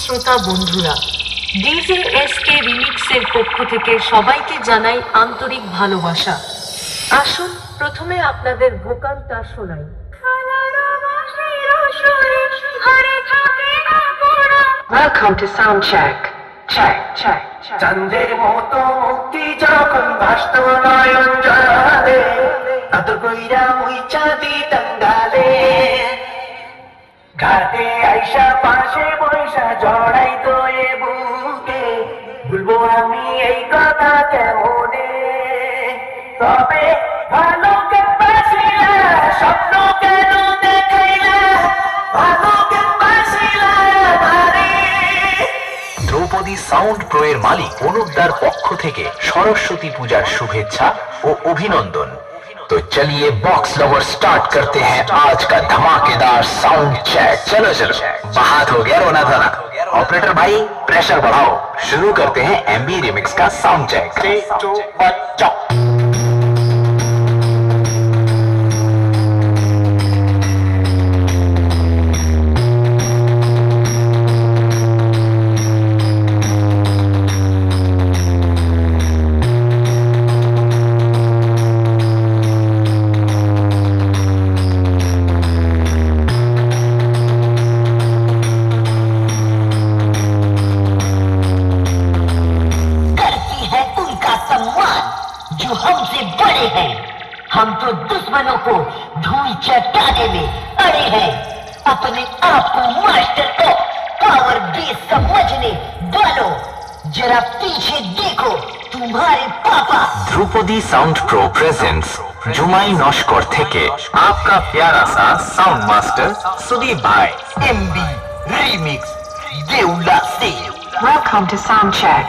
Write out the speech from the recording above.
শ্রোতা বন্ধুরা, ডিজেএসকে রিমিক্সের পক্ষ থেকে সবাইকে জানাই আন্তরিক ভালোবাসা। আসুন প্রথমে আপনাদের ভোকালটা শোনাই। Welcome to sound check. Check, check, check. চাঁদের মতো মুক্তি যখন ভাসত নয়ন জলে, আদর কইরা মুইচা দিতাম গালে। ঘাটে আইসা পাশে বৈশা জড়াইতো এ বুকে, বলবো আমি এই কথা কেমনে। তবে ভালো কেন বাসিলা, স্বপ্ন কেন দেখাইলা, ভালো কেন বাসিলা আমারে। দ্রৌপদী সাউন্ড প্রো এর মালিক অনুপদার পক্ষ থেকে সরস্বতী পূজার শুভেচ্ছা ও অভিনন্দন। तो चलिए बॉक्स लवर स्टार्ट करते हैं आज का धमाकेदार साउंड चेक। चलो चलो, बात हो गया रोना धोना। ऑपरेटर भाई प्रेशर बढ़ाओ, शुरू करते हैं एमबी रिमिक्स का साउंड चेक। 3, 2, 1 चौ। जो हमसे बड़े हैं, हम तो दुश्मनों को धूल चटाने में अड़े हैं। अपने आप को मास्टर ऑफ पावर बेस समझने वालों, जरा पीछे देखो तुम्हारे पापा। ध्रुपदी साउंड प्रो प्रेजेंट्स जुमाई नौशकोर থেকে आपका प्यारा सा साउंड मास्टर सुदीप भाई। एमबी रिमिक्स देउला से। Welcome to sound check.